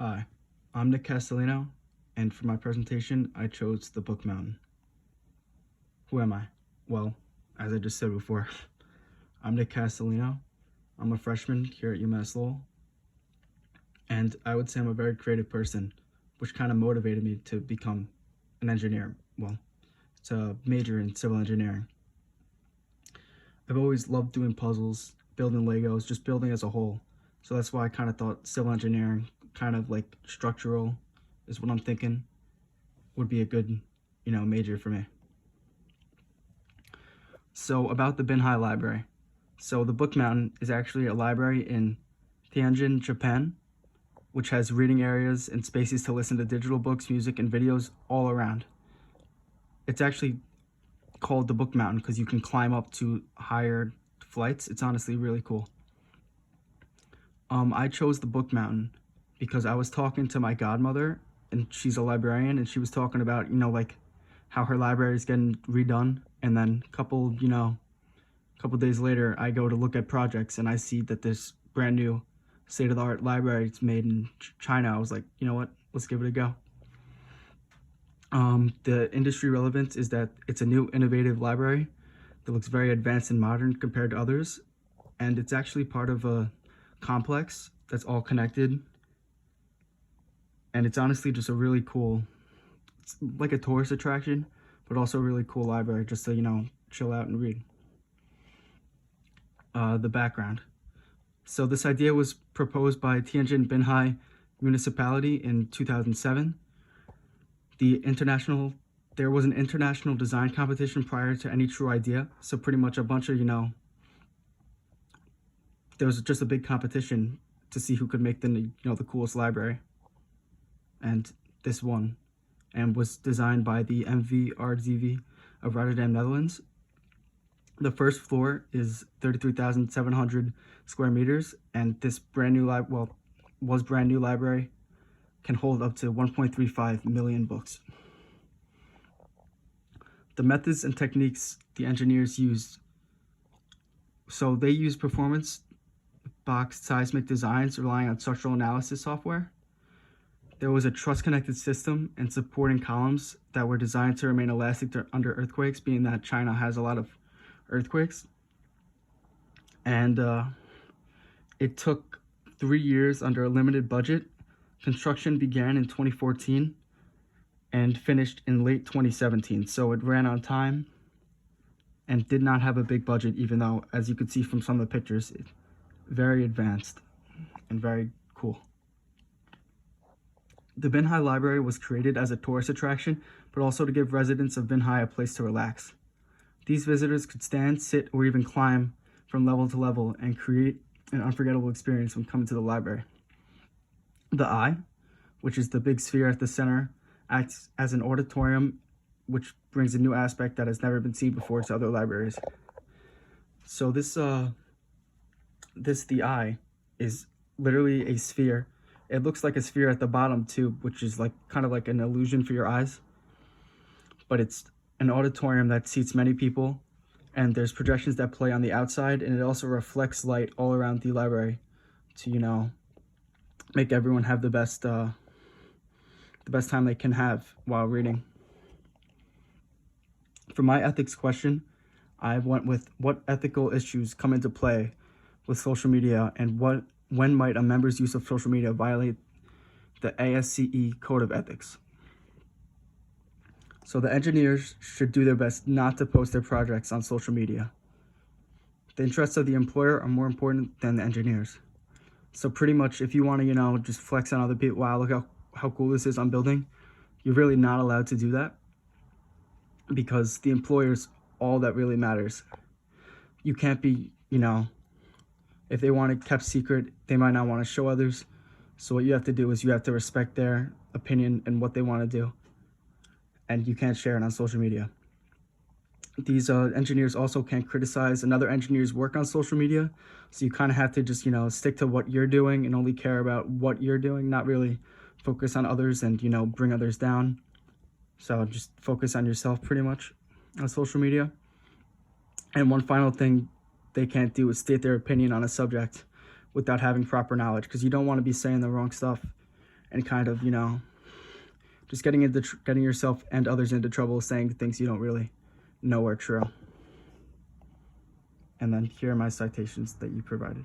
Hi, I'm Nick Castellino, and for my presentation, I chose the Book Mountain. Who am I? Well, as I just said before, I'm Nick Castellino. I'm a freshman here at UMass Lowell, and I would say I'm a very creative person, which kind of motivated me to become an engineer. Well, to major in civil engineering. I've always loved doing puzzles, building Legos, just building as a whole. So that's why I kind of thought civil engineering, kind of like structural, is what I'm thinking would be a good, major for me. So about the Binhai Library. So the Book Mountain is actually a library in Tianjin, Japan, which has reading areas and spaces to listen to digital books, music, and videos all around. It's actually called the Book Mountain because you can climb up to higher flights. It's honestly really cool. I chose the Book Mountain because I was talking to my godmother, and she's a librarian, and she was talking about, like how her library is getting redone, and then a couple days later, I go to look at projects, and I see that this brand new state-of-the-art library is made in China. I was like, you know what? Let's give it a go. The industry relevance is that it's a new, innovative library that looks very advanced and modern compared to others, and it's actually part of a complex that's all connected. And it's honestly just a really cool, it's like a tourist attraction, but also a really cool library just to, chill out and read. The background. So this idea was proposed by Tianjin Binhai Municipality in 2007. There was an international design competition prior to any true idea. So pretty much a bunch of, there was just a big competition to see who could make the coolest library. And this won, and was designed by the MVRDV of Rotterdam, Netherlands. The first floor is 33,700 square meters, and this brand new library can hold up to 1.35 million books. The methods and techniques the engineers used. So they use performance boxed seismic designs relying on structural analysis software. There was a truss-connected system and supporting columns that were designed to remain elastic under earthquakes, being that China has a lot of earthquakes. And it took 3 years under a limited budget. Construction began in 2014 and finished in late 2017. So it ran on time and did not have a big budget, even though, as you could see from some of the pictures, it's very advanced and very cool. The Binhai Library was created as a tourist attraction, but also to give residents of Binhai a place to relax. These visitors could stand, sit, or even climb from level to level and create an unforgettable experience when coming to the library. The Eye, which is the big sphere at the center, acts as an auditorium, which brings a new aspect that has never been seen before to other libraries. So the Eye is literally a sphere. It looks like a sphere at the bottom too, which is like kind of like an illusion for your eyes. But it's an auditorium that seats many people, and there's projections that play on the outside, and it also reflects light all around the library to, make everyone have the best time they can have while reading. For my ethics question, I went with what ethical issues come into play with social media, and when might a member's use of social media violate the ASCE Code of Ethics. So the engineers should do their best not to post their projects on social media. The interests of the employer are more important than the engineers. So pretty much if you want to, just flex on other people, wow, look how cool this is I'm building, you're really not allowed to do that, because the employer's all that really matters. You can't be, if they want it kept secret, they might not want to show others. So what you have to do is you have to respect their opinion and what they want to do. And you can't share it on social media. These engineers also can't criticize another engineer's work on social media. So you kind of have to just, stick to what you're doing and only care about what you're doing, not really focus on others and, bring others down. So just focus on yourself pretty much on social media. And one final thing they can't do is state their opinion on a subject without having proper knowledge, because you don't want to be saying the wrong stuff and kind of, just getting yourself and others into trouble saying things you don't really know are true. And then here are my citations that you provided.